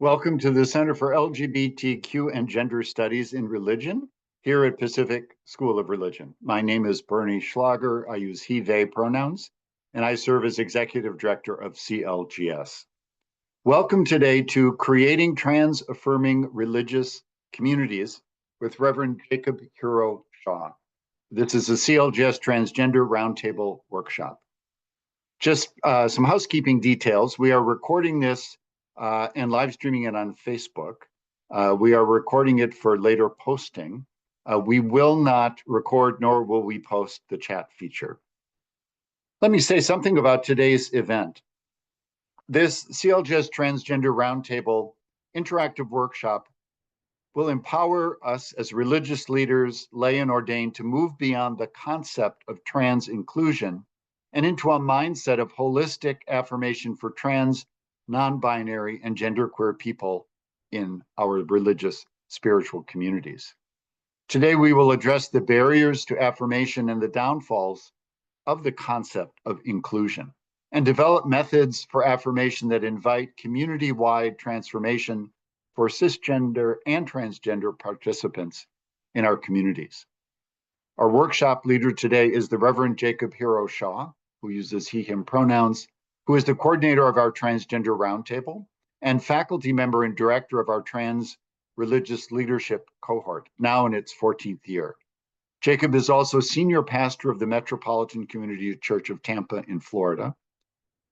Welcome to the Center for LGBTQ and Gender Studies in Religion here at Pacific School of Religion. My name is Bernie Schlager. I use he, they pronouns, and I serve as Executive Director of CLGS. Welcome today to Creating Trans-Affirming Religious Communities with Reverend Jakob Hero-Shaw. This is a CLGS Transgender Roundtable workshop. Just some housekeeping details. We are recording this and live streaming it on Facebook. We are recording it for later posting. We will not record nor will we post the chat feature. Let me say something about today's event. This CLGS Transgender Roundtable interactive workshop will empower us as religious leaders, lay and ordained, to move beyond the concept of trans inclusion and into a mindset of holistic affirmation for trans, non-binary, and genderqueer people in our religious spiritual communities. Today, we will address the barriers to affirmation and the downfalls of the concept of inclusion and develop methods for affirmation that invite community-wide transformation for cisgender and transgender participants in our communities. Our workshop leader today is the Reverend Jakob Hero-Shaw, who uses he, him pronouns, who is the coordinator of our Transgender Roundtable and faculty member and director of our Trans Religious Leadership Cohort, now in its 14th year. Jakob is also senior pastor of the Metropolitan Community Church of Tampa in Florida.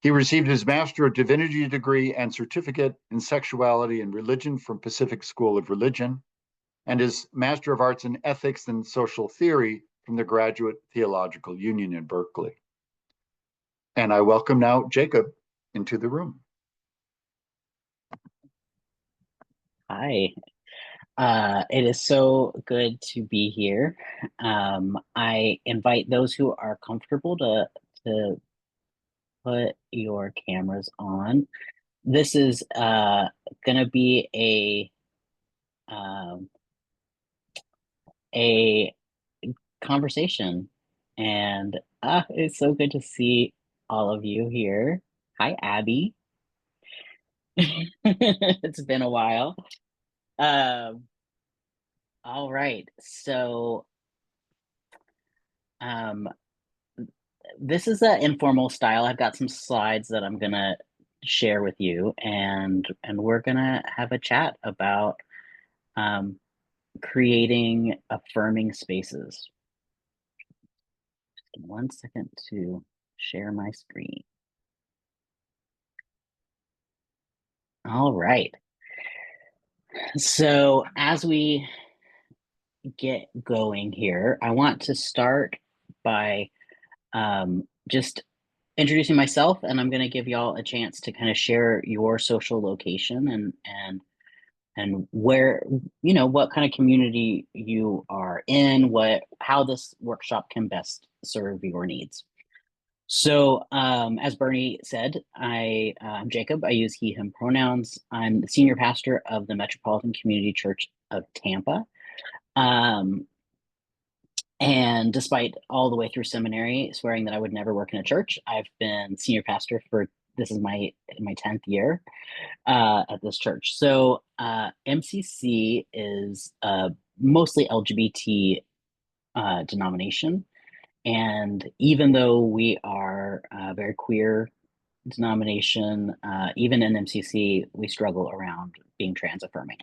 He received his Master of Divinity degree and certificate in Sexuality and Religion from Pacific School of Religion, and his Master of Arts in Ethics and Social Theory from the Graduate Theological Union in Berkeley. And I welcome now Jakob into the room. Hi, it is so good to be here. I invite those who are comfortable to put your cameras on. This is going to be a conversation, and it's so good to see all of you here. Hi, Abby. It's been a while. All right, so this is an informal style. I've got some slides that I'm gonna share with you, and we're gonna have a chat about creating affirming spaces. Just 1 second to share my screen. All right. So as we get going here, I want to start by just introducing myself, and I'm going to give y'all a chance to kind of share your social location and where, you know, what kind of community you are in, how this workshop can best serve your needs. So as Bernie said, I'm Jakob. I use he, him pronouns. I'm the senior pastor of the Metropolitan Community Church of Tampa. And despite all the way through seminary swearing that I would never work in a church, I've been senior pastor for, this is my 10th year at this church. So MCC is mostly LGBT denomination. And even though we are a very queer denomination, even in MCC, we struggle around being trans-affirming.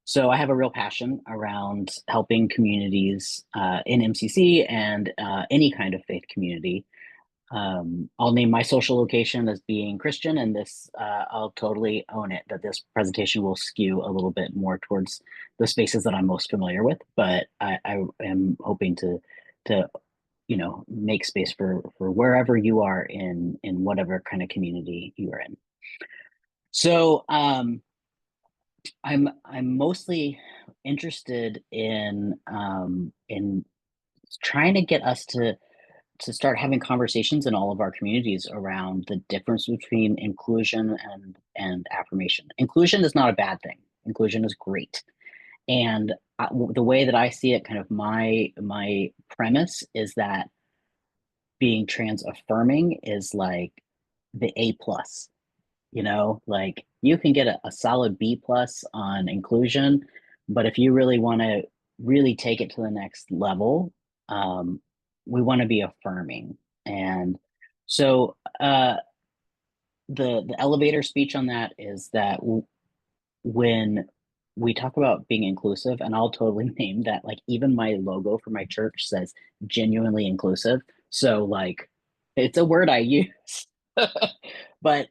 So I have a real passion around helping communities in MCC and any kind of faith community. I'll name my social location as being Christian, and this I'll totally own it that this presentation will skew a little bit more towards the spaces that I'm most familiar with, but I am hoping to you know, make space for wherever you are in whatever kind of community you are in. So I'm mostly interested in trying to get us to start having conversations in all of our communities around the difference between inclusion and affirmation. Inclusion is not a bad thing. Inclusion is great. And the way that I see it, kind of my premise is that being trans affirming is like the A+. like you can get a solid B plus on inclusion, but if you really want to really take it to the next level, we want to be affirming. And so the elevator speech on that is that when we talk about being inclusive, and I'll totally name that, like even my logo for my church says genuinely inclusive. So like it's a word I use. But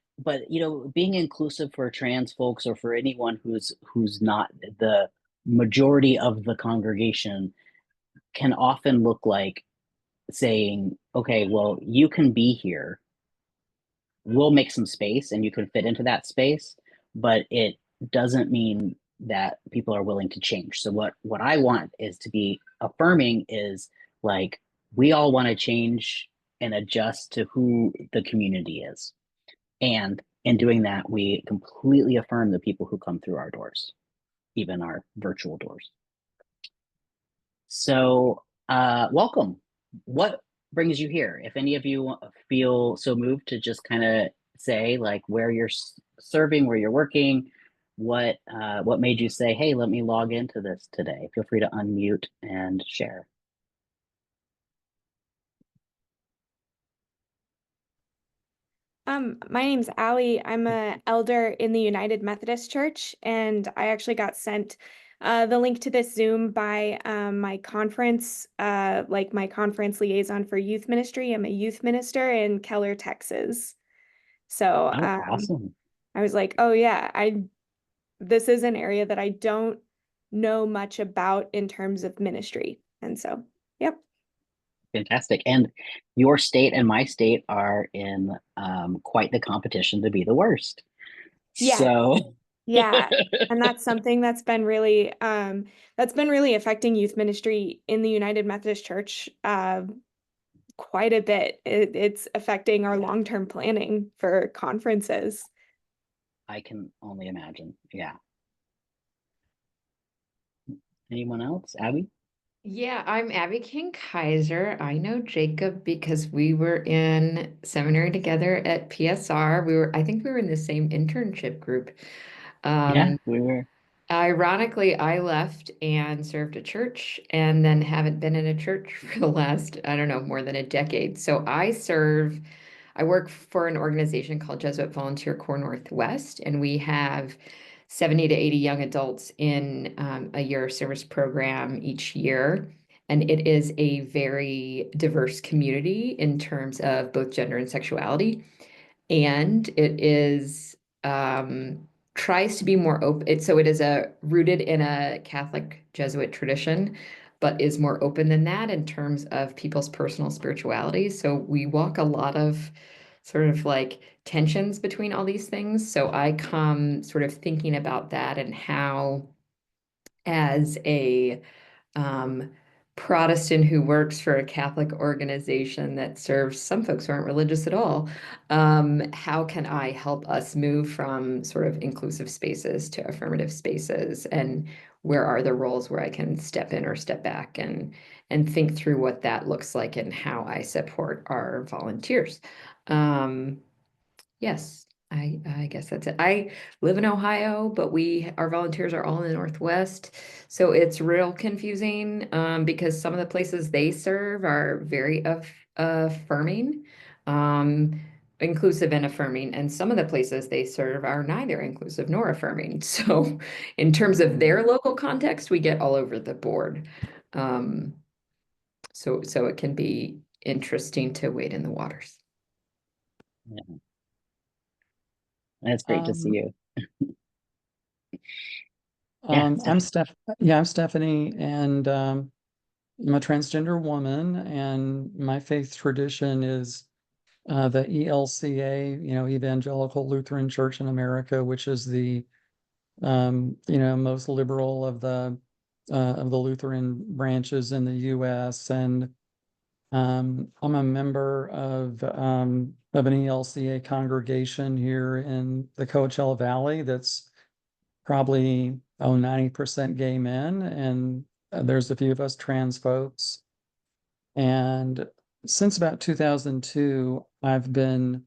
being inclusive for trans folks or for anyone who's not the majority of the congregation can often look like saying, okay, well, you can be here, we'll make some space and you can fit into that space, but it doesn't mean that people are willing to change. So what I want is to be affirming is like we all want to change and adjust to who the community is. And in doing that, we completely affirm the people who come through our doors, even our virtual doors. So welcome. What brings you here? If any of you feel so moved to just kind of say like where you're serving, where you're working, what made you say, hey, let me log into this today? Feel free to unmute and share. My name's Allie. I'm an elder in the United Methodist Church, and I actually got sent the link to this Zoom by my conference, like my conference liaison for youth ministry. I'm a youth minister in Keller, Texas. So Awesome. I was like, oh yeah, this is an area that I don't know much about in terms of ministry. And so, yep. Fantastic. And your state and my state are in quite the competition to be the worst. Yeah. So yeah. And that's something that's been really affecting youth ministry in the United Methodist Church quite a bit. It's affecting our long-term planning for conferences. I can only imagine. Yeah. Anyone else? Abby? Yeah, I'm Abby King Kaiser. I know Jacob because we were in seminary together at PSR. I think we were in the same internship group. Yeah, we were. Ironically, I left and served a church and then haven't been in a church for the last, I don't know, more than a decade. So I work for an organization called Jesuit Volunteer Corps Northwest, and we have 70 to 80 young adults in a year service program each year. And it is a very diverse community in terms of both gender and sexuality. And it is tries to be more open. So it is rooted in a Catholic Jesuit tradition, but is more open than that in terms of people's personal spirituality. So we walk a lot of sort of like tensions between all these things. So I come sort of thinking about that and how, as a Protestant who works for a Catholic organization that serves some folks who aren't religious at all, how can I help us move from sort of inclusive spaces to affirmative spaces? And where are the roles where I can step in or step back and think through what that looks like and how I support our volunteers? Yes, I guess that's it. I live in Ohio, but our volunteers are all in the Northwest. So it's real confusing because some of the places they serve are very affirming, inclusive and affirming, and some of the places they serve are neither inclusive nor affirming. So in terms of their local context, we get all over the board. So it can be interesting to wade in the waters. Yeah. That's great to see you. I'm Stephanie, and I'm a transgender woman, and my faith tradition is the ELCA, Evangelical Lutheran Church in America, which is the most liberal of the Lutheran branches in the U.S. And I'm a member of an ELCA congregation here in the Coachella Valley that's probably 90% gay men, and there's a few of us trans folks. And since about 2002, I've been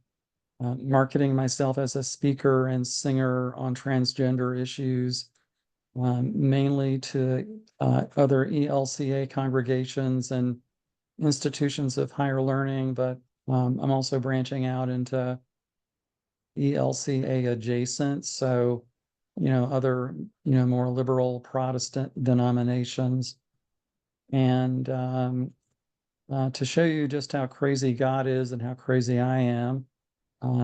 marketing myself as a speaker and singer on transgender issues, mainly to other ELCA congregations and institutions of higher learning, but I'm also branching out into ELCA adjacent, so other more liberal Protestant denominations. And to show you just how crazy God is and how crazy I am,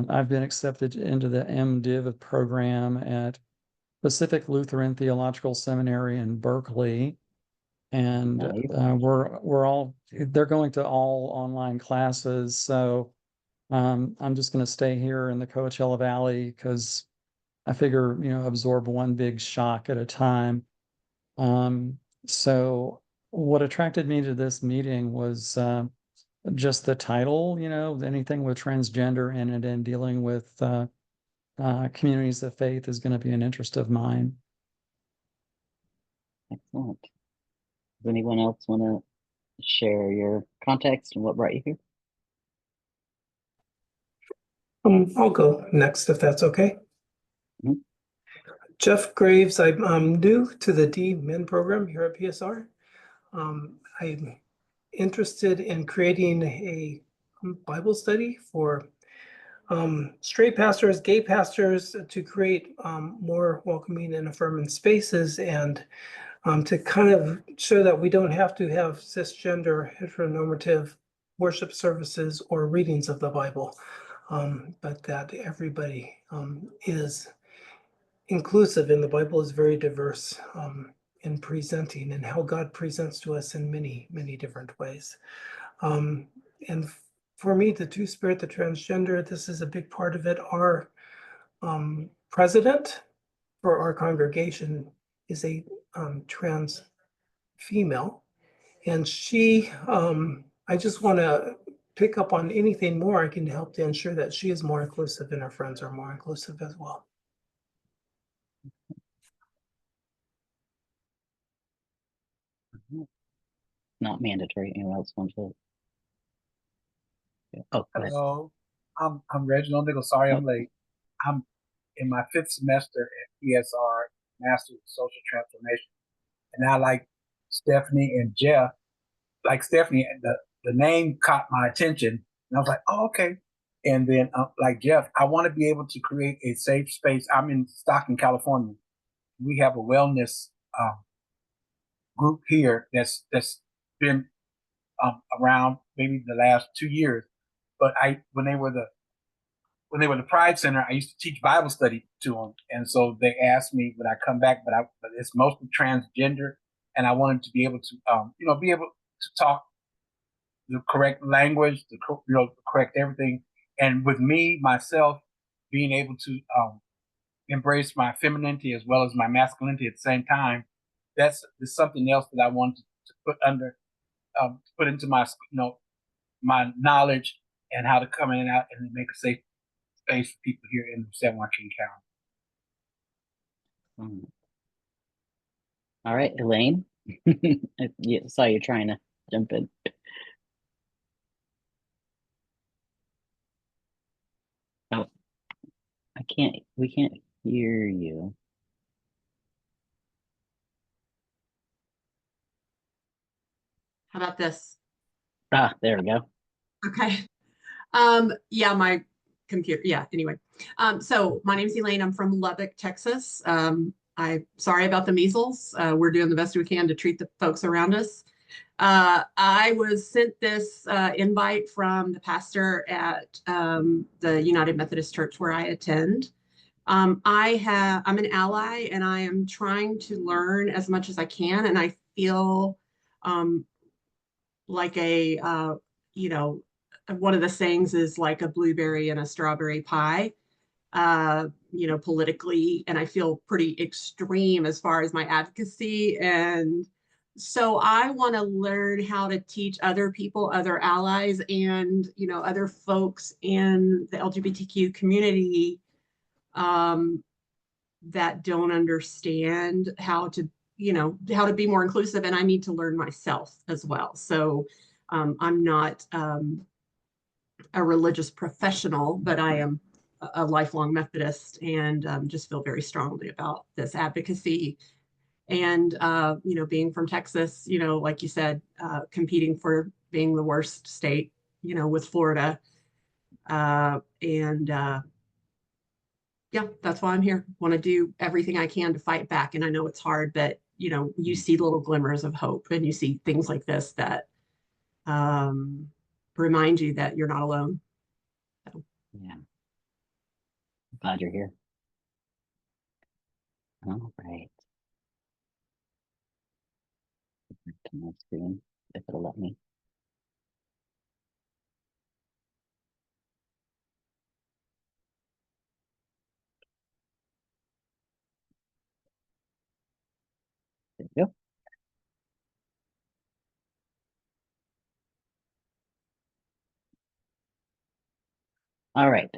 I've been accepted into the MDiv program at Pacific Lutheran Theological Seminary in Berkeley. And Nice. they're going to all online classes. So I'm just going to stay here in the Coachella Valley because I figure, absorb one big shock at a time. So what attracted me to this meeting was just the title, anything with transgender in it and dealing with communities of faith is going to be an interest of mine. Excellent. Does anyone else want to share your context and what brought you here? I'll go next if that's okay. Mhm. Jeff Graves, I'm new to the D-Min program here at PSR. I'm interested in creating a Bible study for straight pastors, gay pastors, to create more welcoming and affirming spaces, and to kind of show that we don't have to have cisgender heteronormative worship services or readings of the Bible, but that everybody is inclusive, and the Bible is very diverse in presenting and how God presents to us in many, many different ways. And for me, the Two-Spirit, the transgender, this is a big part of it. Our president for our congregation is a trans female, and she, I just want to pick up on anything more I can help to ensure that she is more inclusive and our friends are more inclusive as well. Not mandatory. Anyone else want to? Yeah. Oh, go ahead. Hello, I'm Reginald Nichols. Sorry I'm late. I'm in my 5th semester at PSR, Master of Social Transformation, and I like Stephanie and Jeff. Like Stephanie, the name caught my attention, and I was like, oh, okay. And then, like Jeff, I want to be able to create a safe space. I'm in Stockton, California. We have a wellness group here that's been around maybe the last 2 years. But when they were the Pride Center, I used to teach Bible study to them, and so they asked me would I come back, but it's mostly transgender, and I wanted to be able to be able to talk the correct language, correct everything, and with me myself being able to embrace my femininity as well as my masculinity at the same time. That's something else that I wanted to put into my my knowledge and how to come in and out and make a safe space for people here in San Joaquin County. All right, Elaine. I saw you trying to jump in. Oh, we can't hear you. How about this? Ah, there we go. Okay. Yeah, my computer. Yeah, anyway. So my name's Elaine. I'm from Lubbock, Texas. I'm sorry about the measles. We're doing the best we can to treat the folks around us. I was sent this invite from the pastor at the United Methodist Church where I attend. I'm an ally, and I am trying to learn as much as I can. And I feel like one of the sayings is like a blueberry and a strawberry pie, politically, and I feel pretty extreme as far as my advocacy. And so I want to learn how to teach other people, other allies, and, other folks in the LGBTQ community that don't understand how to be more inclusive, and I need to learn myself as well. So I'm not a religious professional, but I am a lifelong Methodist, and just feel very strongly about this advocacy. And, you know, being from Texas, you know, like you said, competing for being the worst state, you know, with Florida. Yeah, that's why I'm here. Want to do everything I can to fight back. And I know it's hard, but, you know, you see little glimmers of hope, and you see things like this that remind you that you're not alone. So. Yeah. Glad you're here. All right. To my screen, if it'll let me. There we go. All right.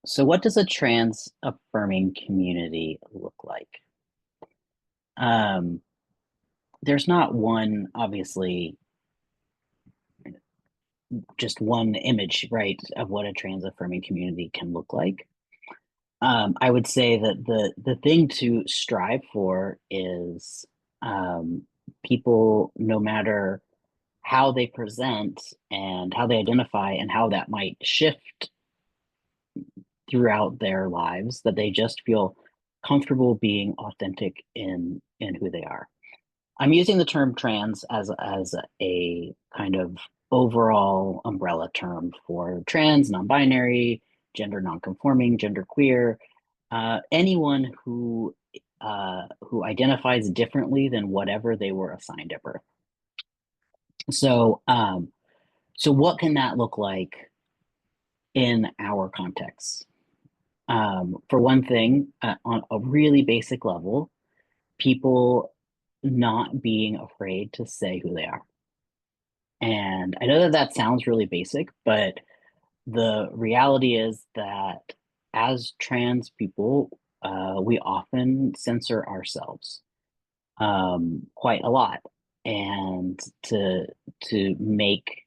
So what does a trans affirming community look like? There's not one, obviously, just one image, right, of what a trans affirming community can look like. I would say that the thing to strive for is people, no matter how they present and how they identify and how that might shift throughout their lives, that they just feel comfortable being authentic in who they are. I'm using the term trans as a kind of overall umbrella term for trans, non-binary, gender non-conforming, genderqueer, anyone who identifies differently than whatever they were assigned at birth. So, so what can that look like in our context? For one thing, on a really basic level, people not being afraid to say who they are. And I know that that sounds really basic, but the reality is that as trans people, we often censor ourselves quite a lot, and to make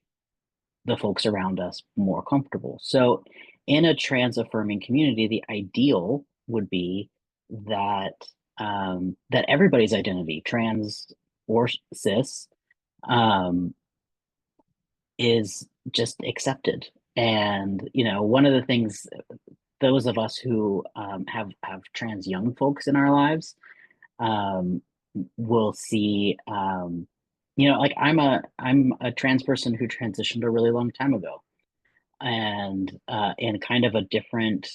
the folks around us more comfortable. So in a trans affirming community, the ideal would be that that everybody's identity, trans or cis, is just accepted. And you know, one of the things, those of us who have trans young folks in our lives will see, you know, like I'm a trans person who transitioned a really long time ago, and in kind of a different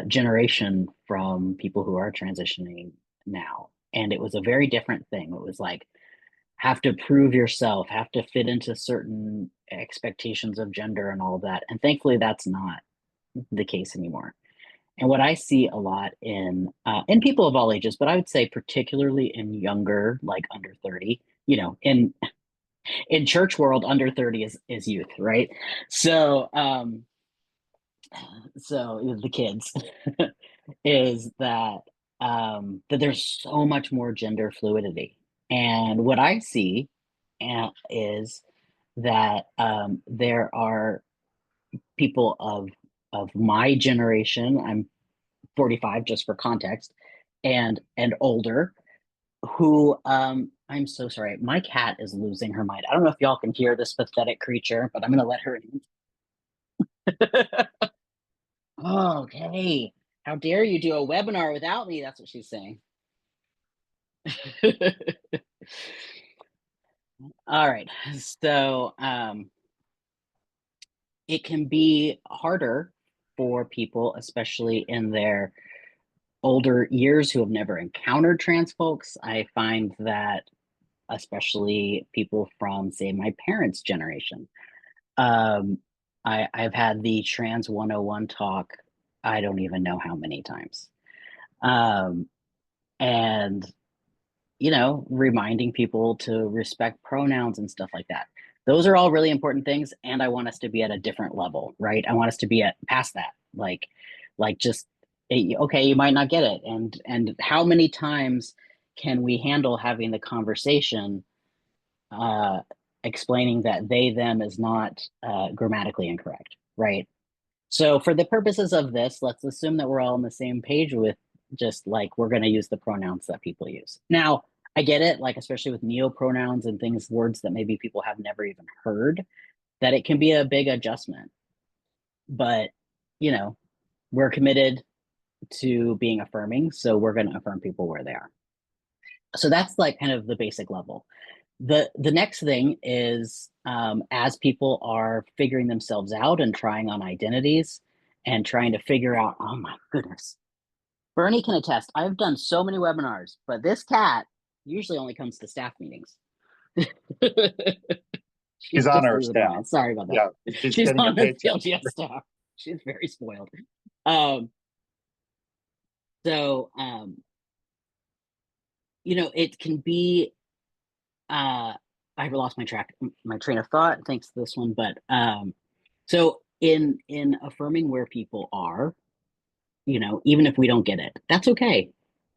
generation from people who are transitioning now. And it was a very different thing. It was like, have to prove yourself, have to fit into certain expectations of gender and all of that. And thankfully, that's not the case anymore. And what I see a lot in people of all ages, but I would say particularly in younger, like under 30, you know, in church world, under 30 is youth, right? So so the kids is that that there's so much more gender fluidity. And what I see is that there are people of my generation, I'm 45 just for context, and older, who I'm so sorry, my cat is losing her mind. I don't know if y'all can hear this pathetic creature, but I'm gonna let her in. Okay, how dare you do a webinar without me? That's what she's saying. All right, so it can be harder for people, especially in their older years, who have never encountered trans folks. I find that especially people from, say, my parents' generation. I've had the Trans 101 talk, I don't even know how many times. And, you know, reminding people to respect pronouns and stuff like that. Those are all really important things. And I want us to be at a different level, right? I want us to be at past that, like just, okay, you might not get it. And how many times can we handle having the conversation explaining that they, them is not grammatically incorrect, right? So for the purposes of this, let's assume that we're all on the same page with just like, we're going to use the pronouns that people use. Now, I get it, like, especially with neopronouns and things, words that maybe people have never even heard, that it can be a big adjustment. But, you know, we're committed to being affirming, so we're going to affirm people where they are. So that's like kind of the basic level. The next thing is, as people are figuring themselves out and trying on identities and trying to figure out, oh my goodness, Bernie can attest, I've done so many webinars, but this cat usually only comes to staff meetings. She's on just our losing her staff. mind. Sorry about that. Yeah, she's She's getting a on the paycheck. CLGS staff. She's very spoiled. You know, it can be, I've lost my train of thought thanks to this one, but so in affirming where people are, you know, even if we don't get it, that's okay.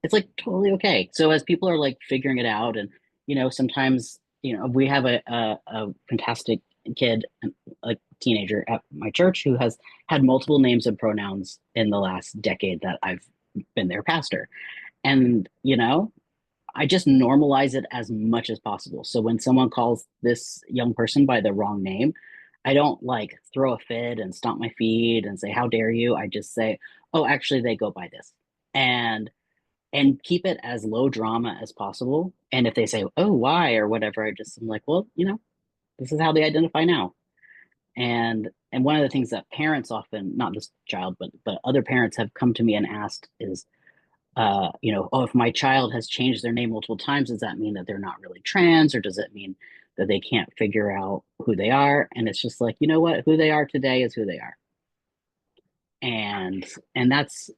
It's like totally okay. So as people are like figuring it out, and you know, sometimes, you know, we have a fantastic kid, a teenager at my church who has had multiple names and pronouns in the last decade that I've been their pastor. And, you know, I just normalize it as much as possible. So when someone calls this young person by the wrong name, I don't like throw a fit and stomp my feet and say, how dare you? I just say, oh, actually they go by this. And keep it as low drama as possible. And if they say, oh, why, or whatever, I'm like, well, you know, this is how they identify now. And one of the things that parents often, not this child, but other parents have come to me and asked is, you know, oh, if my child has changed their name multiple times, does that mean that they're not really trans, or does it mean that they can't figure out who they are? And it's just like, you know what, who they are today is who they are. And that's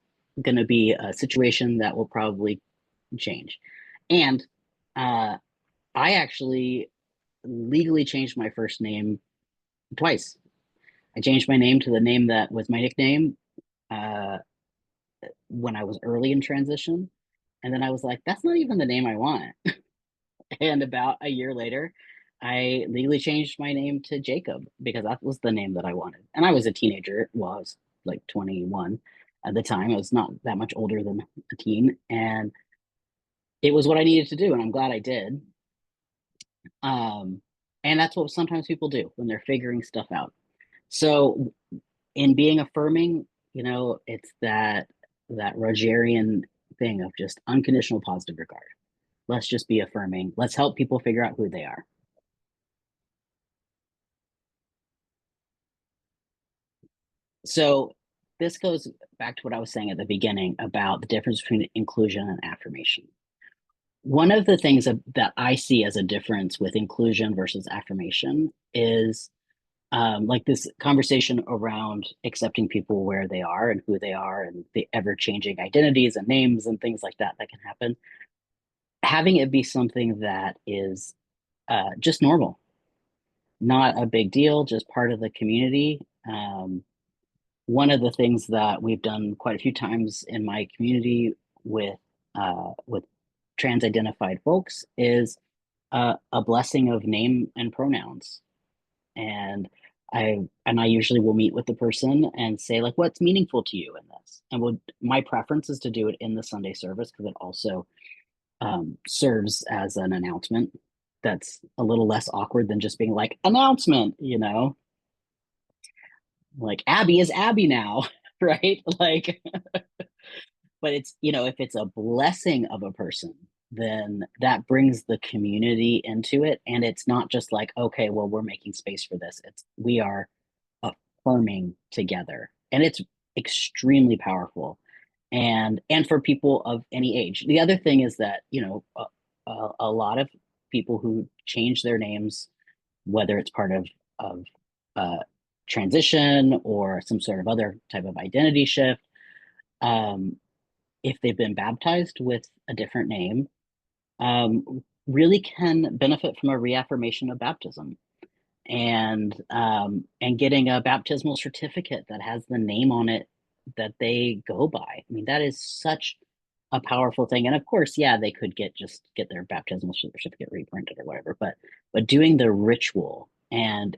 going to be a situation that will probably change. And I actually legally changed my first name twice. I changed my name to the name that was my nickname when I was early in transition. And then I was like, that's not even the name I want. And about a year later, I legally changed my name to Jacob because that was the name that I wanted. And I was a teenager. Well, I was like 21 at the time. I was not that much older than a teen. And it was what I needed to do. And I'm glad I did. And that's what sometimes people do when they're figuring stuff out. So in being affirming, you know, it's that Rogerian thing of just unconditional positive regard. Let's just be affirming. Let's help people figure out who they are. So this goes back to what I was saying at the beginning about the difference between inclusion and affirmation. One of the things that I see as a difference with inclusion versus affirmation is like this conversation around accepting people where they are and who they are and the ever-changing identities and names and things like that can happen. Having it be something that is just normal, not a big deal, just part of the community. One of the things that we've done quite a few times in my community with trans-identified folks is a blessing of name and pronouns. And I usually will meet with the person and say, like, what's meaningful to you in this? And my preference is to do it in the Sunday service because it also serves as an announcement that's a little less awkward than just being like, announcement, you know? Like, Abby is Abby now, right? Like, but it's, you know, if it's a blessing of a person, then that brings the community into it. And it's not just like, okay, well, we're making space for this. We are affirming together. And it's extremely powerful. And for people of any age. The other thing is that, you know, a lot of people who change their names, whether it's part of transition or some sort of other type of identity shift, if they've been baptized with a different name, really can benefit from a reaffirmation of baptism and getting a baptismal certificate that has the name on it that they go by. I mean, that is such a powerful thing. And of course, yeah, they could get their baptismal certificate reprinted or whatever, but doing the ritual and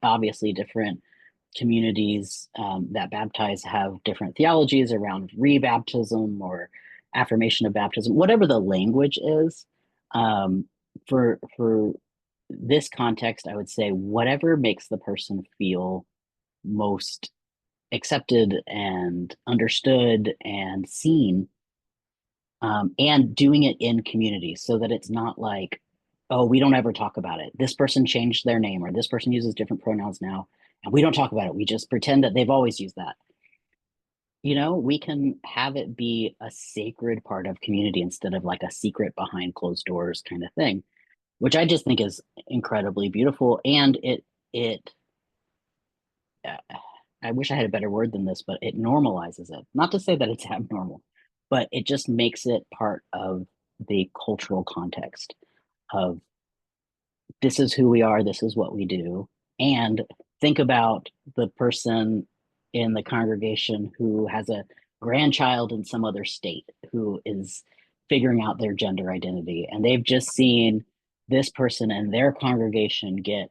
obviously different communities that baptize have different theologies around rebaptism or affirmation of baptism, whatever the language is. For this context, I would say whatever makes the person feel most accepted and understood and seen, and doing it in community so that it's not like, oh, we don't ever talk about it. This person changed their name, or this person uses different pronouns now, and we don't talk about it. We just pretend that they've always used that. You know, we can have it be a sacred part of community instead of like a secret behind closed doors kind of thing, which I just think is incredibly beautiful. And I wish I had a better word than this, but it normalizes it. Not to say that it's abnormal, but it just makes it part of the cultural context of this is who we are, this is what we do. And think about the person in the congregation who has a grandchild in some other state who is figuring out their gender identity, and they've just seen this person and their congregation get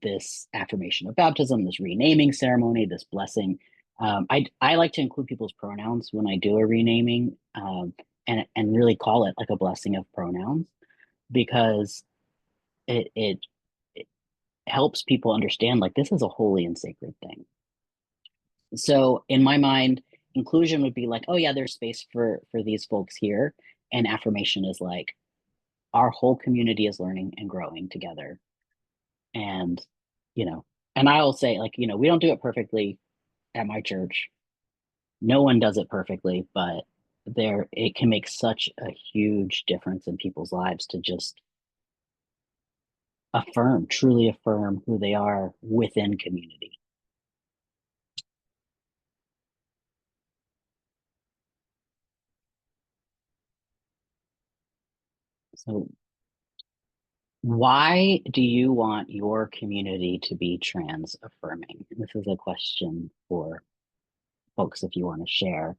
this affirmation of baptism, this renaming ceremony, this blessing. I like to include people's pronouns when I do a renaming, and really call it like a blessing of pronouns, because it helps people understand like this is a holy and sacred thing. So in my mind, inclusion would be like, oh yeah, there's space for these folks here, and affirmation is like our whole community is learning and growing together. And and I'll say, like, we don't do it perfectly at my church. No one does it perfectly, but it can make such a huge difference in people's lives to just truly affirm who they are within community. So why do you want your community to be trans affirming? This is a question for folks if you want to share.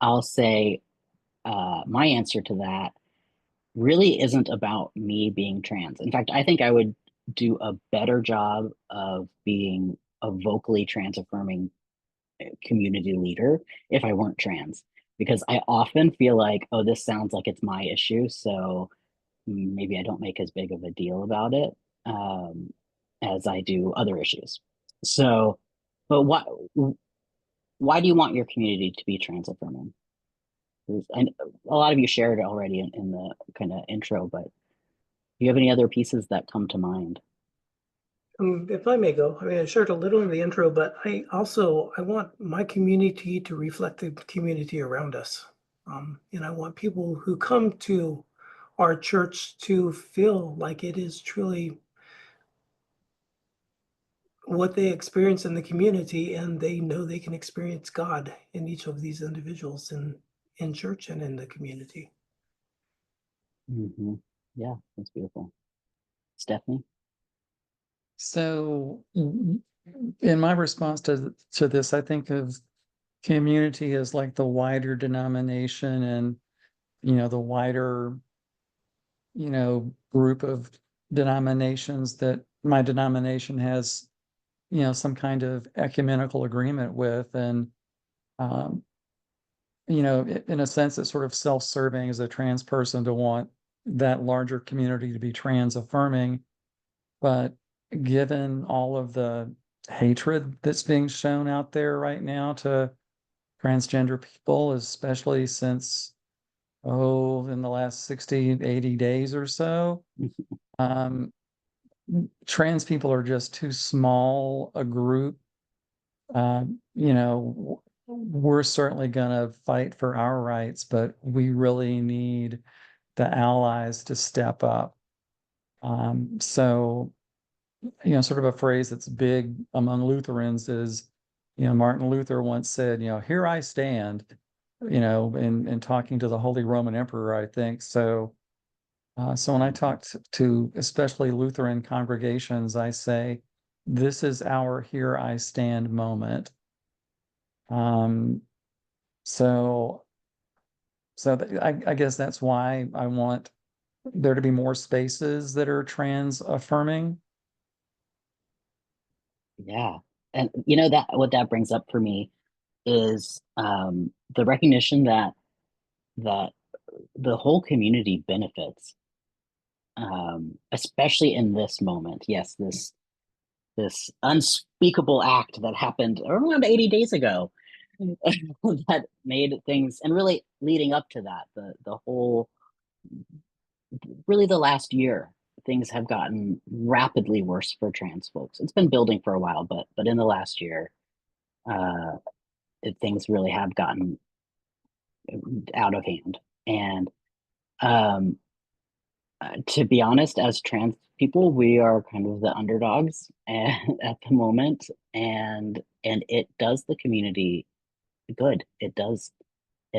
I'll say my answer to that really isn't about me being trans. In fact, I think I would do a better job of being a vocally trans affirming community leader if I weren't trans, because I often feel like, oh, this sounds like it's my issue, so maybe I don't make as big of a deal about it as I do other issues. So, but why do you want your community to be trans affirming? And a lot of you shared it already in the kind of intro, but do you have any other pieces that come to mind? If I may go, I mean, I shared a little in the intro, but I want my community to reflect the community around us. And I want people who come to our church to feel like it is truly what they experience in the community, and they know they can experience God in each of these individuals in church and in the community. Mm-hmm. Yeah, that's beautiful. Stephanie? So in my response to this, I think of community as like the wider denomination and, the wider, group of denominations that my denomination has, some kind of ecumenical agreement with. And, in a sense, it's sort of self-serving as a trans person to want that larger community to be trans affirming. But given all of the hatred that's being shown out there right now to transgender people, especially since, in the last 60, 80 days or so, trans people are just too small a group. We're certainly going to fight for our rights, but we really need the allies to step up. So, sort of a phrase that's big among Lutherans is, Martin Luther once said, here I stand, in talking to the Holy Roman Emperor, I think. So when I talk to especially Lutheran congregations, I say, this is our here I stand moment. So I guess that's why I want there to be more spaces that are trans affirming? Yeah. And you know that what that brings up for me is the recognition that the whole community benefits, especially in this moment. Yes, this unspeakable act that happened around 80 days ago that made things, and really leading up to that, the whole, really the last year, things have gotten rapidly worse for trans folks. It's been building for a while, but in the last year, things really have gotten out of hand. And um, to be honest, as trans people, we are kind of the underdogs at the moment, and it does the community good. It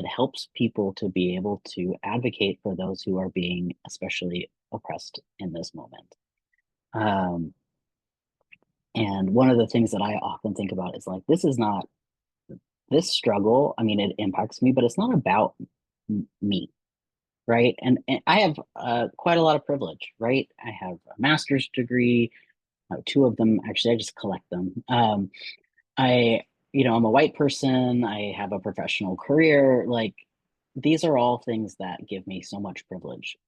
helps people to be able to advocate for those who are being especially oppressed in this moment. And one of the things that I often think about is like, this struggle, I mean, it impacts me, but it's not about me, right? And I have quite a lot of privilege, right? I have a master's degree, two of them, actually, I just collect them. I'm a white person, I have a professional career. Like, these are all things that give me so much privilege.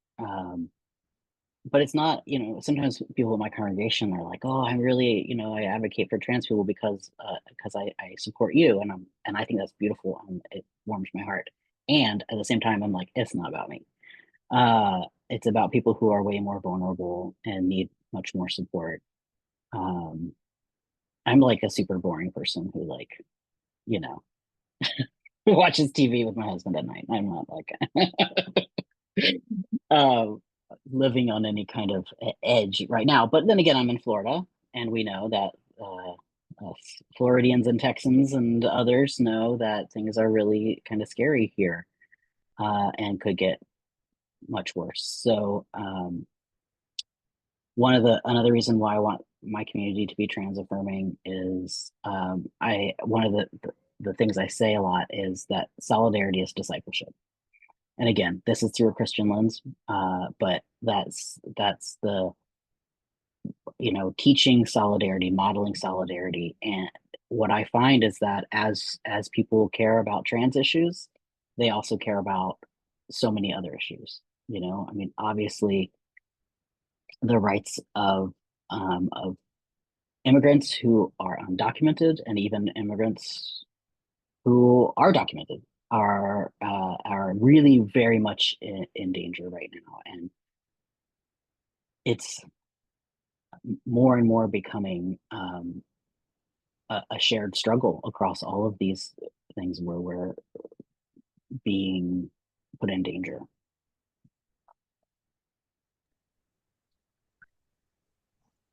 But it's not, sometimes people in my congregation are like, oh, I'm really, I advocate for trans people because I support you, and I think that's beautiful, and it warms my heart. And at the same time, I'm like, it's not about me. It's about people who are way more vulnerable and need much more support. I'm like a super boring person who, like, watches TV with my husband at night. I'm not like living on any kind of edge right now. But then again, I'm in Florida, and we know that Floridians and Texans and others know that things are really kind of scary here, and could get much worse. So another reason why I want my community to be trans affirming is one of the things I say a lot is that solidarity is discipleship. And again, this is through a Christian lens, but that's the, teaching solidarity, modeling solidarity. And what I find is that as people care about trans issues, they also care about so many other issues. I mean, obviously, the rights of immigrants who are undocumented, and even immigrants who are documented, are really very much in danger right now, and it's more and more becoming a shared struggle across all of these things where we're being put in danger.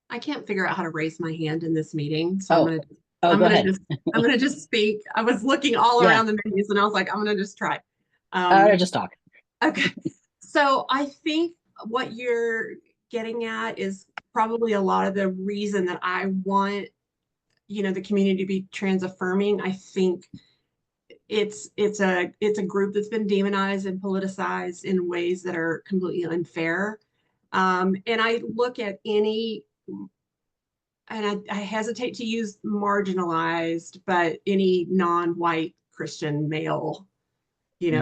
I can't figure out how to raise my hand in this meeting, so I'm gonna just speak. I was looking all around the menus, and I was like, I'm gonna just try. Just talk. Okay. So I think what you're getting at is probably a lot of the reason that I want, the community to be trans affirming. I think it's a group that's been demonized and politicized in ways that are completely unfair. And I look at and I hesitate to use marginalized, but any non-white Christian male,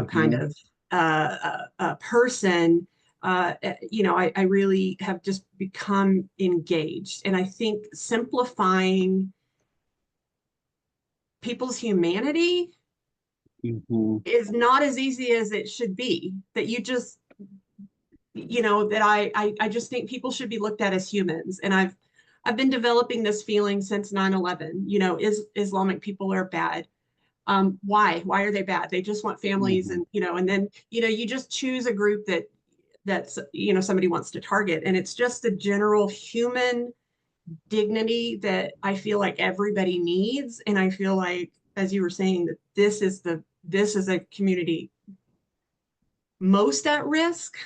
kind of a person, I really have just become engaged. And I think simplifying people's humanity is not as easy as it should be. That you just, that I just think people should be looked at as humans. And I've been developing this feeling since 9/11, Islamic people are bad. Why are they bad? They just want families, and and then you just choose a group that's somebody wants to target, and it's just the general human dignity that I feel like everybody needs. And I feel like, as you were saying, that this is a community most at risk.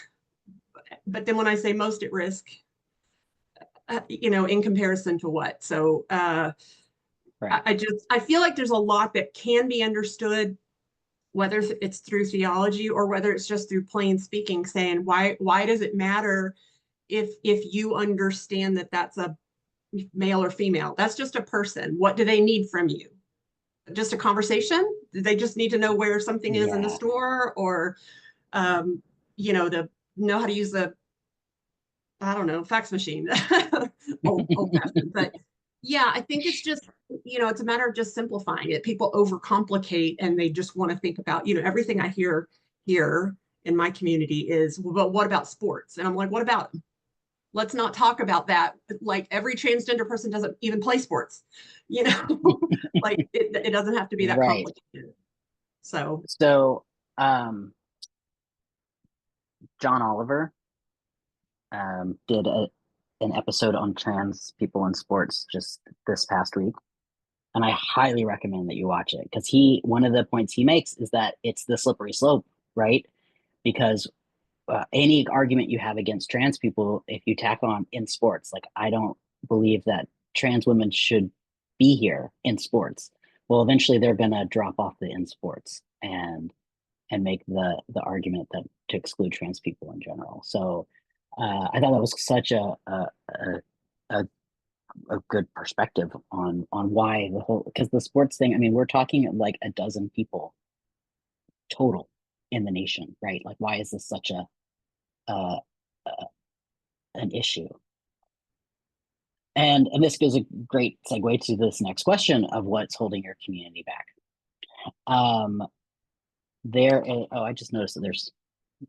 But then when I say most at risk, in comparison to what? So right. I feel like there's a lot that can be understood whether it's through theology or whether it's just through plain speaking, saying why does it matter if you understand that that's a male or female? That's just a person. What do they need from you? Just a conversation? Do they just need to know where something is in the store, or you know, to know how to use the, I don't know, fax machine? old fashioned. But yeah, I think it's just, you know, it's a matter of just simplifying it. People overcomplicate and they just want to think about, you know, everything I hear here in my community is, well, what about sports? And I'm like, what about them? Let's not talk about that. Like, every transgender person doesn't even play sports, you know. Like it doesn't have to be that complicated. So John Oliver did an episode on trans people in sports just this past week, and I highly recommend that you watch it, because one of the points he makes is that it's the slippery slope, right? Because any argument you have against trans people, if you tack on in sports, like, I don't believe that trans women should be here in sports. Well, eventually they're going to drop off the in sports and make the argument that to exclude trans people in general. So I thought that was such a good perspective on why the whole, because the sports thing, I mean, we're talking like a dozen people total in the nation, right? Like, why is this such an issue? And this gives a great segue to this next question of what's holding your community back. I just noticed that there's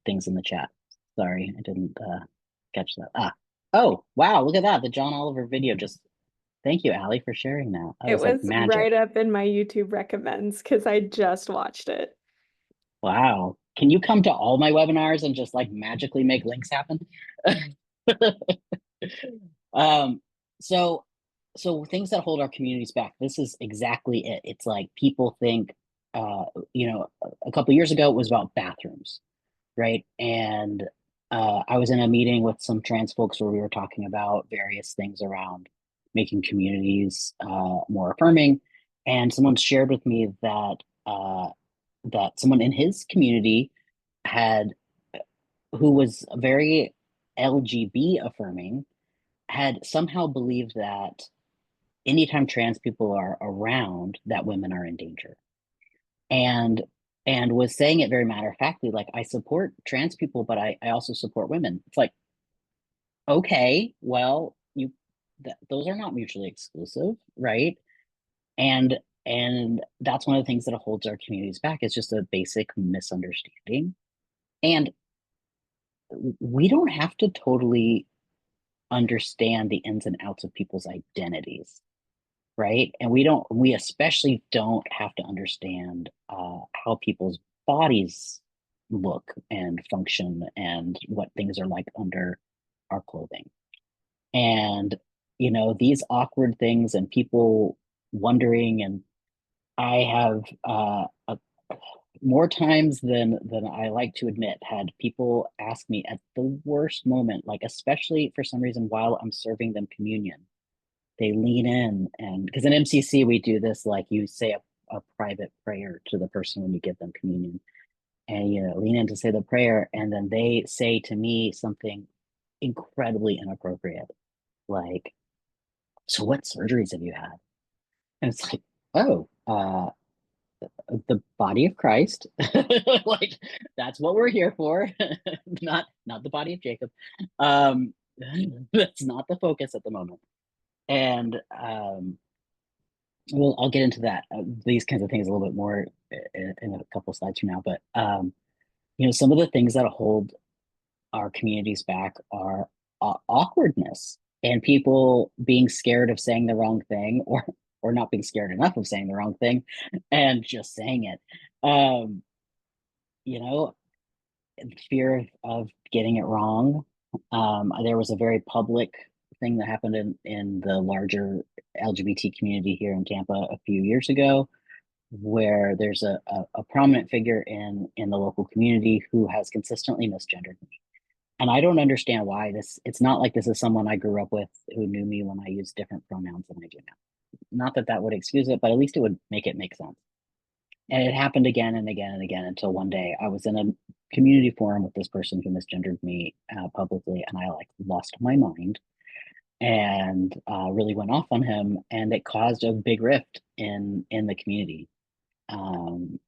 things in the chat. Sorry, I didn't catch that. Oh, wow, look at that. The John Oliver video just, thank you, Allie, for sharing that. It was like right up in my YouTube recommends because I just watched it. Wow. Can you come to all my webinars and just like magically make links happen? So things that hold our communities back, this is exactly it. It's like, people think, you know, a couple of years ago, it was about bathrooms, right? And I was in a meeting with some trans folks where we were talking about various things around making communities more affirming. And someone shared with me that someone in his community who was very LGB affirming, had somehow believed that anytime trans people are around, that women are in danger. And was saying it very matter-of-factly, like, I support trans people, but I also support women. It's like, okay, well, those are not mutually exclusive, right? And that's one of the things that holds our communities back. It's just a basic misunderstanding. And we don't have to totally understand the ins and outs of people's identities, right? And we especially don't have to understand how people's bodies look and function and what things are like under our clothing. And, you know, these awkward things and people wondering, and I have more times than I like to admit, had people ask me at the worst moment, like, especially for some reason while I'm serving them communion, they lean in, and because in MCC we do this, like, you say a private prayer to the person when you give them communion, and you know, lean in to say the prayer, and then they say to me something incredibly inappropriate, like, so what surgeries have you had? And it's like, oh, the body of Christ. Like, that's what we're here for. not the body of Jacob. That's not the focus at the moment. And well, I'll get into that, these kinds of things a little bit more in a couple slides from now. But you know, some of the things that hold our communities back are awkwardness and people being scared of saying the wrong thing, or not being scared enough of saying the wrong thing and just saying it. You know, fear of getting it wrong. There was a very public thing that happened in the larger LGBT community here in Tampa a few years ago, where there's a prominent figure in the local community who has consistently misgendered me. And I don't understand why. It's not like this is someone I grew up with who knew me when I use different pronouns than I do now. Not that that would excuse it, but at least it would make sense. And it happened again and again and again until one day I was in a community forum with this person who misgendered me publicly, and I like lost my mind and really went off on him, and it caused a big rift in the community, and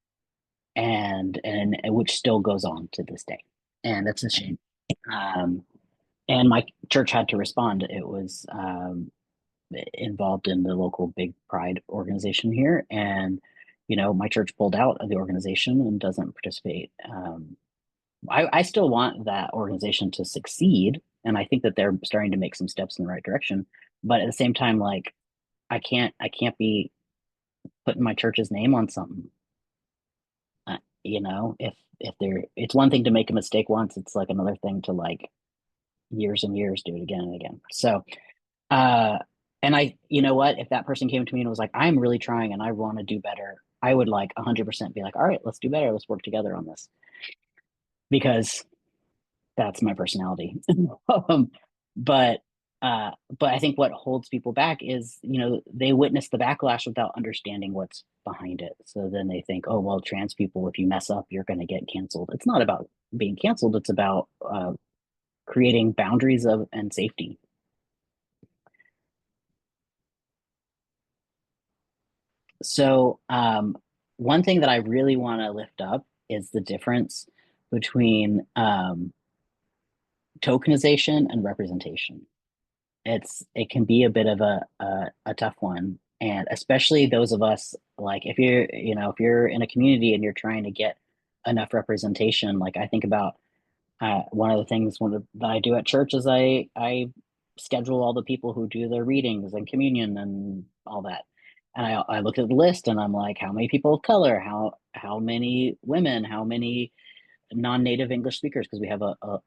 which still goes on to this day, and it's a shame. And my church had to respond. It was involved in the local big pride organization here, and my church pulled out of the organization and doesn't participate. I still want that organization to succeed, and I think that they're starting to make some steps in the right direction, but at the same time, like, I can't be putting my church's name on something. If it's one thing to make a mistake once, it's like another thing to, like, years and years do it again and again. So and you know what, if that person came to me and was like, I'm really trying and I want to do better, I would like 100% be like, all right, let's do better, let's work together on this, because that's my personality. But I think what holds people back is, they witness the backlash without understanding what's behind it. So then they think, oh, well, trans people, if you mess up, you're going to get canceled. It's not about being canceled. It's about creating boundaries and safety. So one thing that I really want to lift up is the difference between tokenization and representation. It can be a bit of a tough one, and especially those of us, like, if you're in a community and you're trying to get enough representation. Like, I think about one of the things that I do at church is I schedule all the people who do the readings and communion and all that. And I looked at the list and I'm like, how many people of color, how many women, how many non-native English speakers, because we have a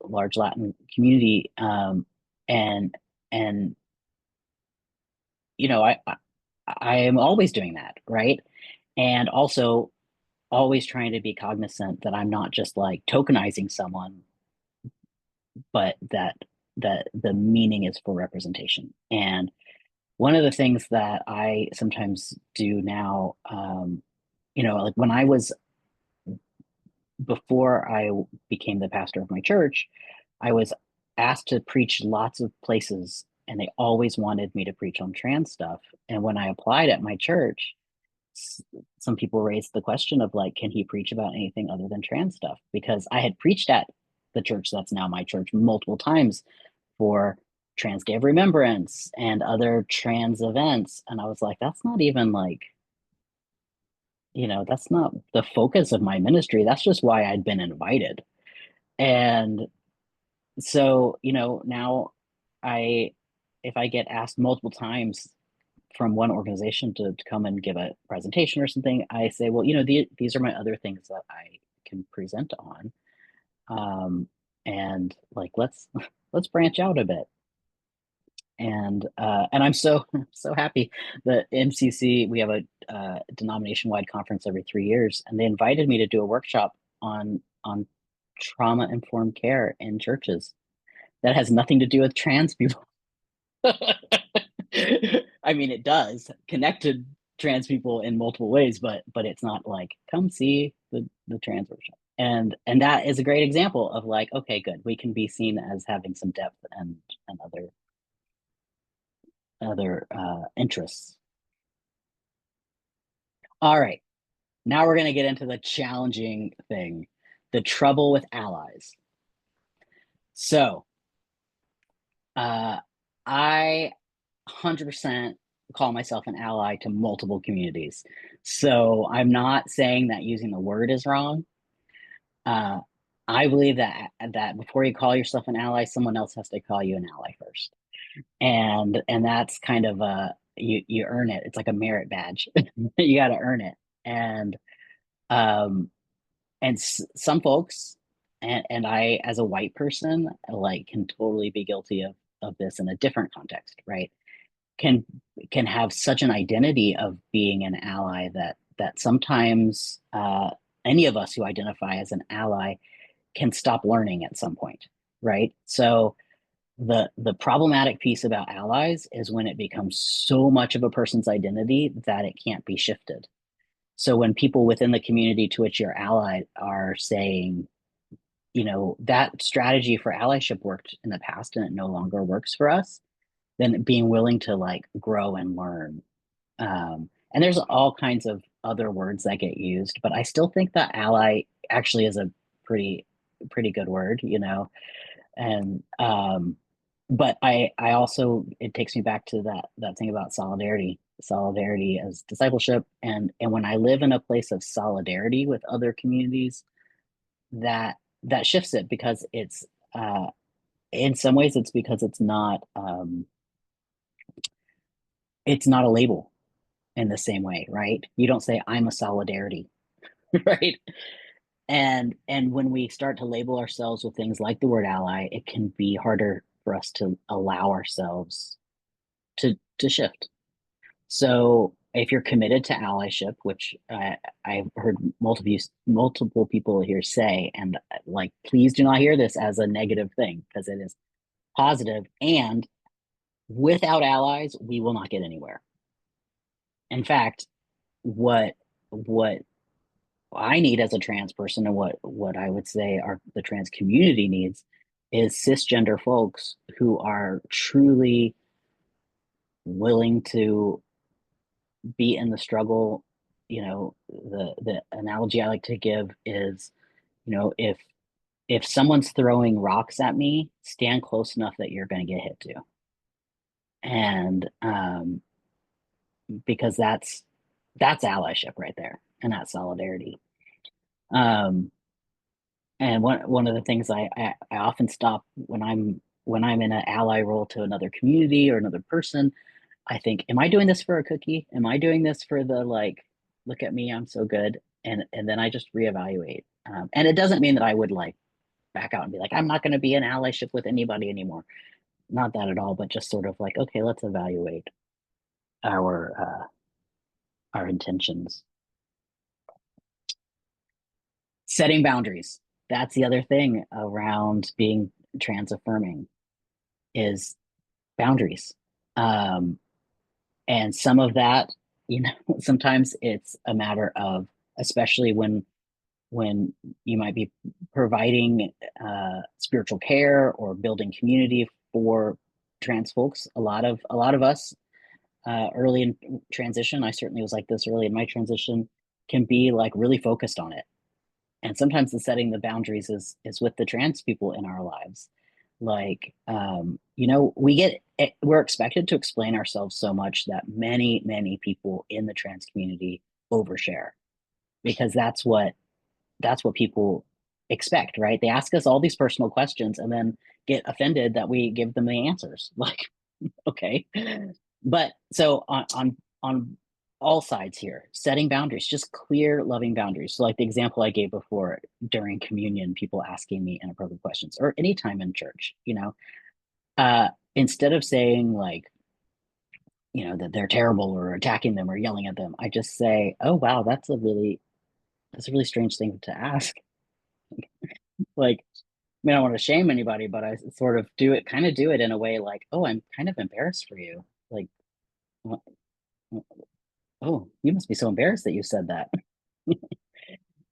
large Latin community, and I am always doing that, right? And also always trying to be cognizant that I'm not just like tokenizing someone, but that the meaning is for representation. And one of the things that I sometimes do now, like when I was, before I became the pastor of my church, I was asked to preach lots of places, and they always wanted me to preach on trans stuff. And when I applied at my church, some people raised the question of, like, can he preach about anything other than trans stuff? Because I had preached at the church that's now my church multiple times for Trans Day of Remembrance and other trans events. And I was like, that's not even like, that's not the focus of my ministry. That's just why I'd been invited. And so, now if I get asked multiple times from one organization to come and give a presentation or something, I say, well, these are my other things that I can present on. And like, let's branch out a bit. And I'm so happy that MCC, we have a denomination-wide conference every 3 years, and they invited me to do a workshop on trauma-informed care in churches that has nothing to do with trans people. I mean, it does connected trans people in multiple ways, but it's not like, come see the trans workshop. And that is a great example of, like, okay, good, we can be seen as having some depth and other interests. All right, now we're going to get into the challenging thing, the trouble with allies. So I 100% call myself an ally to multiple communities. So I'm not saying that using the word is wrong. I believe that before you call yourself an ally, someone else has to call you an ally first. And that's kind of you earn it. It's like a merit badge. You got to earn it. And some folks, and I, as a white person, like, can totally be guilty of this in a different context, right? Can have such an identity of being an ally that sometimes any of us who identify as an ally can stop learning at some point, right? So the problematic piece about allies is when it becomes so much of a person's identity that it can't be shifted. So when people within the community to which you're allied are saying, you know, that strategy for allyship worked in the past and it no longer works for us, then being willing to like grow and learn. And there's all kinds of other words that get used, but I still think that ally actually is a pretty good word, you know. And but I also, it takes me back to that thing about solidarity as discipleship, and when I live in a place of solidarity with other communities, that shifts it, because it's in some ways it's because it's not a label in the same way, right? You don't say I'm a solidarity, right? And when we start to label ourselves with things like the word ally, it can be harder for us to allow ourselves to shift. So if you're committed to allyship, which I've heard multiple people here say, and like, please do not hear this as a negative thing, because it is positive. And without allies, we will not get anywhere. In fact, what I need as a trans person, and what I would say the trans community needs, is cisgender folks who are truly willing to be in the struggle. You know, the analogy I like to give is, you know, if someone's throwing rocks at me, stand close enough that you're going to get hit too. And because that's allyship right there, and that's solidarity. And one of the things I often stop when I'm in an ally role to another community or another person, I think, am I doing this for a cookie? Am I doing this for the, like, look at me, I'm so good? And then I just reevaluate. And it doesn't mean that I would like back out and be like, I'm not going to be in allyship with anybody anymore. Not that at all, but just sort of like, okay, let's evaluate our intentions. Setting boundaries. That's the other thing around being trans-affirming, is boundaries. And some of that, you know, sometimes it's a matter of, especially when you might be providing spiritual care or building community for trans folks. A lot of us early in transition, I certainly was like this early in my transition, can be like really focused on it. And sometimes the setting the boundaries is with the trans people in our lives. Like, you know, we're expected to explain ourselves so much that many people in the trans community overshare, because that's what people expect, right? They ask us all these personal questions and then get offended that we give them the answers. Like, okay. But so on all sides here, setting boundaries, just clear, loving boundaries. So like the example I gave before, during communion, people asking me inappropriate questions, or anytime in church, you know, instead of saying like, you know, that they're terrible or attacking them or yelling at them, I just say, oh, wow, that's a really strange thing to ask. Like, I mean, I don't want to shame anybody, but I sort of do it in a way like, oh, I'm kind of embarrassed for you. Like, oh, you must be so embarrassed that you said that.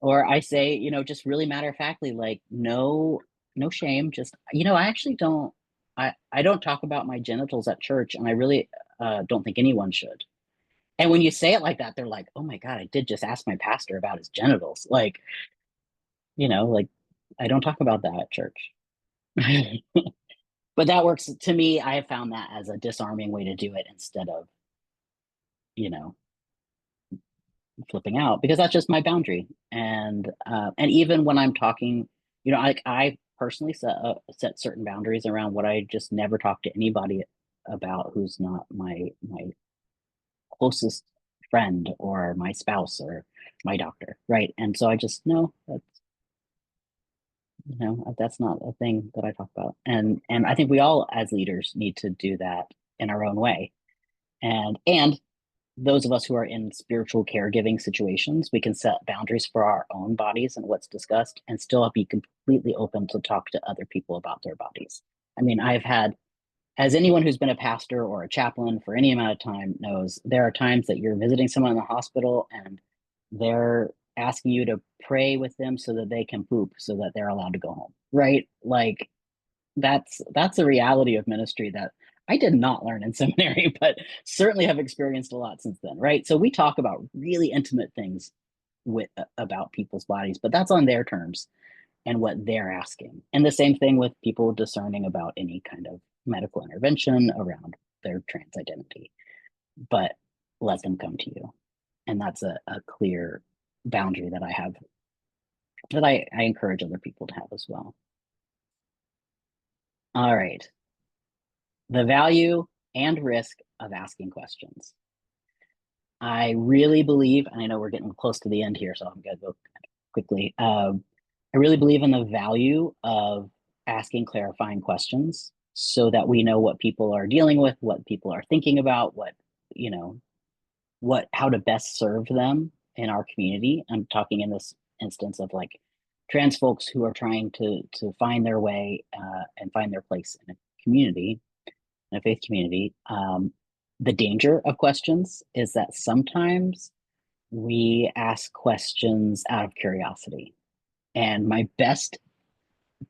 Or I say, you know, just really matter of factly, like, no shame. Just, you know, I actually don't, I don't talk about my genitals at church, and I really don't think anyone should. And when you say it like that, they're like, oh my God, I did just ask my pastor about his genitals. Like, you know, like, I don't talk about that at church. But that works to me. I have found that as a disarming way to do it, instead of, you know, flipping out, because that's just my boundary. And even when I'm talking, you know, like, I personally set certain boundaries around what I just never talk to anybody about who's not my closest friend or my spouse or my doctor, right? And so I just know that's, you know, that's not a thing that I talk about. And I think we all as leaders need to do that in our own way. And those of us who are in spiritual caregiving situations, we can set boundaries for our own bodies and what's discussed, and still be completely open to talk to other people about their bodies. I mean, I've had, as anyone who's been a pastor or a chaplain for any amount of time knows, there are times that you're visiting someone in the hospital and they're asking you to pray with them so that they can poop so that they're allowed to go home, right? Like that's a reality of ministry that I did not learn in seminary, but certainly have experienced a lot since then, right? So we talk about really intimate things about people's bodies, but that's on their terms and what they're asking. And the same thing with people discerning about any kind of medical intervention around their trans identity, but let them come to you. And that's a clear boundary that I have, that I encourage other people to have as well. All right. The value and risk of asking questions. I really believe, and I know we're getting close to the end here, so I'm going to go quickly. I really believe in the value of asking clarifying questions so that we know what people are dealing with, what people are thinking about, how to best serve them in our community. I'm talking in this instance of like trans folks who are trying to find their way and find their place in a community, in a faith community. The danger of questions is that sometimes we ask questions out of curiosity. And my best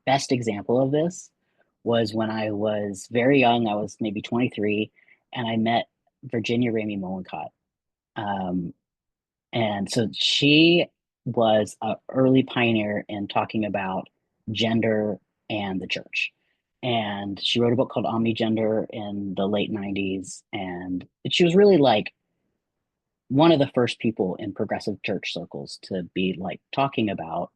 example of this was when I was very young. I was maybe 23, and I met Virginia Ramey Molencott. And so she was an early pioneer in talking about gender and the church. And she wrote a book called Omnigender in the late 90s. And she was really like one of the first people in progressive church circles to be like talking about,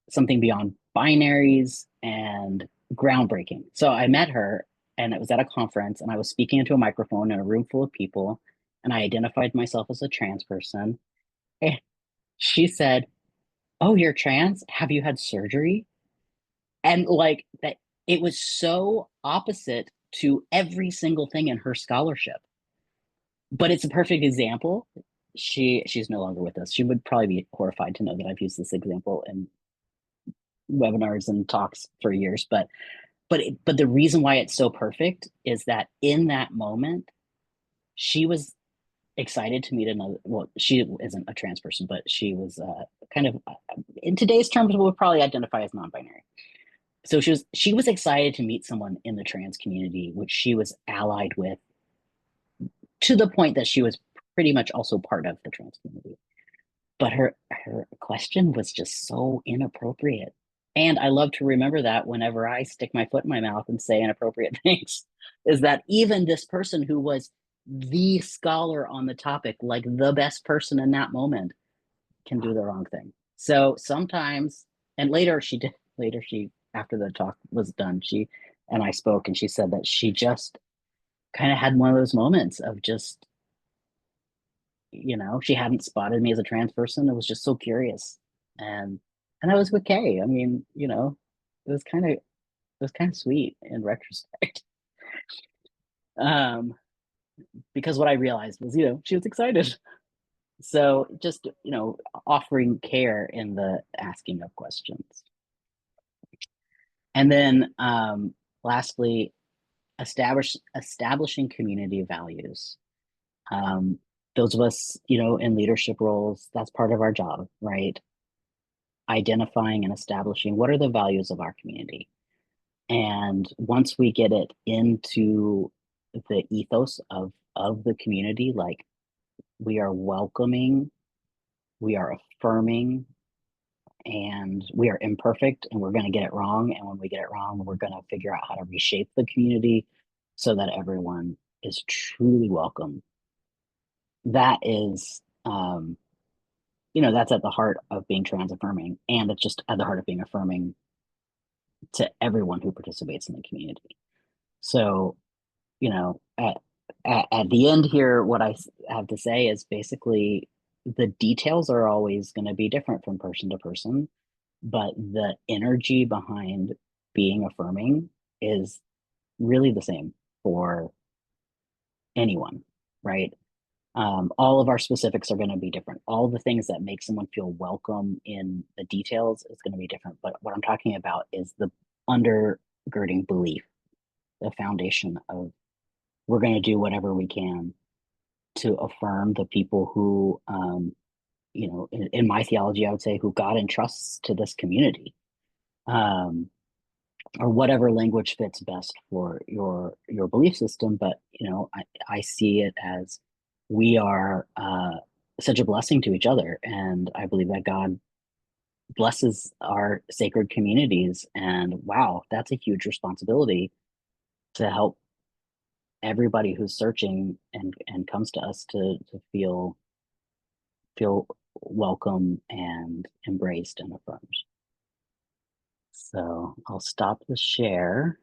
something beyond binaries and groundbreaking. So I met her, and it was at a conference, and I was speaking into a microphone in a room full of people, and I identified myself as a trans person. And she said, "Oh, you're trans? Have you had surgery?" And like that, it was so opposite to every single thing in her scholarship. But it's a perfect example. She's no longer with us. She would probably be horrified to know that I've used this example in webinars and talks for years. But the reason why it's so perfect is that in that moment, she was excited to meet another. Well, she isn't a trans person, but she was kind of, in today's terms, would probably identify as non-binary. So she was excited to meet someone in the trans community, which she was allied with, to the point that she was pretty much also part of the trans community. But her question was just so inappropriate. And I love to remember that whenever I stick my foot in my mouth and say inappropriate things, is that even this person who was the scholar on the topic, like the best person in that moment, can do the wrong thing. So sometimes, and later, after the talk was done, she and I spoke, and she said that she just kind of had one of those moments of just, she hadn't spotted me as a trans person. It was just so curious. And that was okay. I mean, it was kind of sweet in retrospect. Because what I realized was, she was excited. So just, offering care in the asking of questions. And then lastly, establishing community values. Those of us, in leadership roles, that's part of our job, right? Identifying and establishing what are the values of our community. And once we get it into the ethos of the community, like we are welcoming, we are affirming, and we are imperfect, and we're going to get it wrong. And when we get it wrong, we're going to figure out how to reshape the community so that everyone is truly welcome. That is, that's at the heart of being trans-affirming, and it's just at the heart of being affirming to everyone who participates in the community. So, at the end here, what I have to say is basically the details are always going to be different from person to person, but the energy behind being affirming is really the same for anyone, right? All of our specifics are going to be different. All the things that make someone feel welcome in the details is going to be different. But what I'm talking about is the undergirding belief, the foundation of we're going to do whatever we can to affirm the people who, you know, in my theology, I would say who God entrusts to this community, or whatever language fits best for your belief system. But, you know, I see it as we are such a blessing to each other. And I believe that God blesses our sacred communities. And wow, that's a huge responsibility to help everybody who's searching and comes to us to feel welcome and embraced and affirmed. So I'll stop the share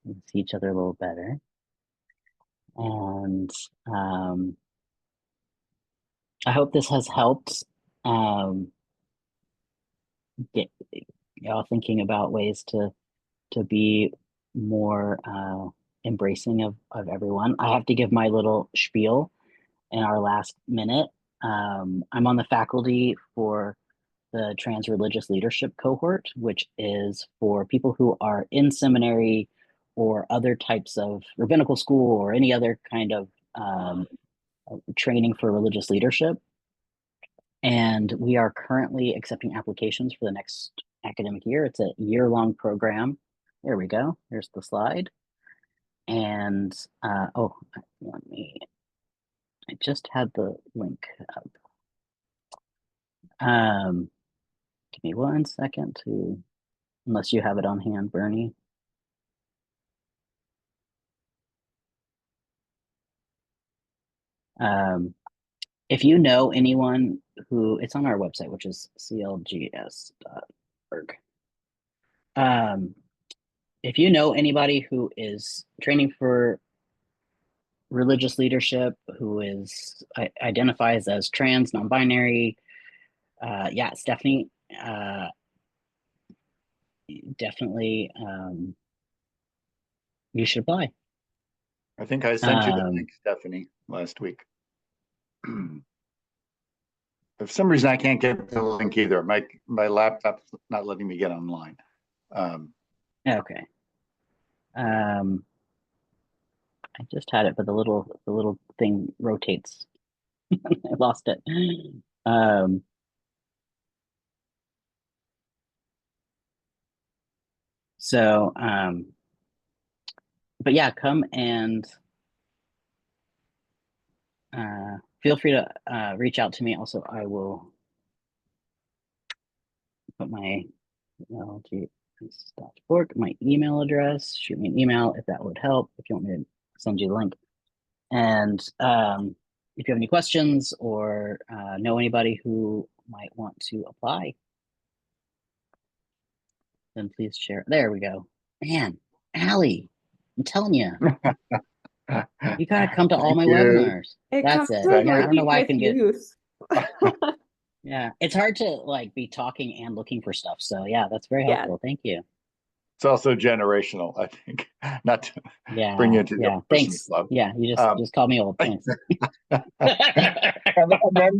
and see each other a little better. And I hope this has helped get y'all thinking about ways to be more embracing of everyone. I have to give my little spiel in our last minute. I'm on the faculty for the Trans Religious Leadership Cohort, which is for people who are in seminary or other types of rabbinical school or any other kind of training for religious leadership. And we are currently accepting applications for the next academic year. It's a year-long program. There we go. Here's the slide. And oh, I just had the link up. Give me 1 second to, unless you have it on hand, Bernie. If you know anyone who, it's on our website, which is CLGS.org. If you know anybody who is training for religious leadership, who is identifies as trans, non-binary, yeah, Stephanie, definitely you should apply. I think I sent you the link, Stephanie, last week. For some reason, I can't get the link either. My laptop's not letting me get online. Okay. I just had it, but the little thing rotates. I lost it. So, but yeah, come and feel free to reach out to me. Also, I will put my LGS.org, my email address. Shoot me an email if that would help, if you want me to send you the link. And if you have any questions or know anybody who might want to apply, then please share. There we go. Man, Allie, I'm telling you, you gotta come to all my webinars. That's it. Yeah, I don't know why I can get. Yeah, it's hard to like be talking and looking for stuff. So yeah, that's very helpful. Thank you. It's also generational, I think. Not to bring you into the thanks. Club. Yeah, you just called me old. Thanks. And then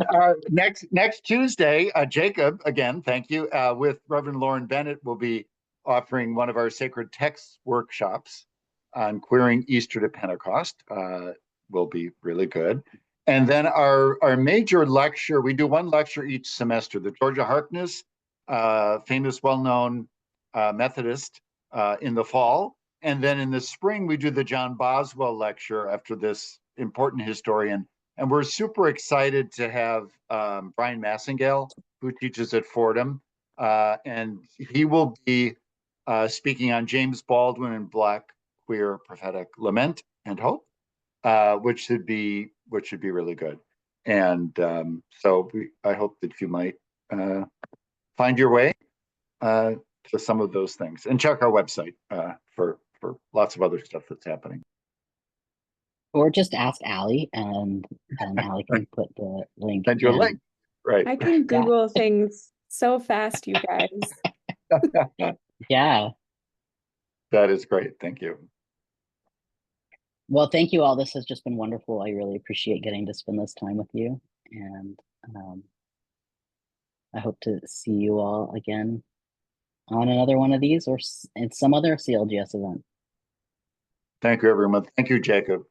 next Tuesday, Jacob, again, thank you, with Reverend Lauren Bennett, will be offering one of our sacred texts workshops on queering Easter to Pentecost. Will be really good. And then our major lecture, we do one lecture each semester. The Georgia Harkness, famous, well-known Methodist, in the fall. And then in the spring, we do the John Boswell lecture after this important historian. And we're super excited to have Brian Massengale, who teaches at Fordham. And he will be speaking on James Baldwin and Black queer prophetic lament and hope, which should be really good. And so I hope that you might find your way to some of those things, and check our website for lots of other stuff that's happening. Or just ask Allie, and Allie can put the link. Send you a link, right? I can Google things so fast, you guys. Yeah. That is great. Thank you. Well, thank you all. This has just been wonderful. I really appreciate getting to spend this time with you, and I hope to see you all again on another one of these or in some other CLGS event. Thank you, everyone. Thank you, Jacob.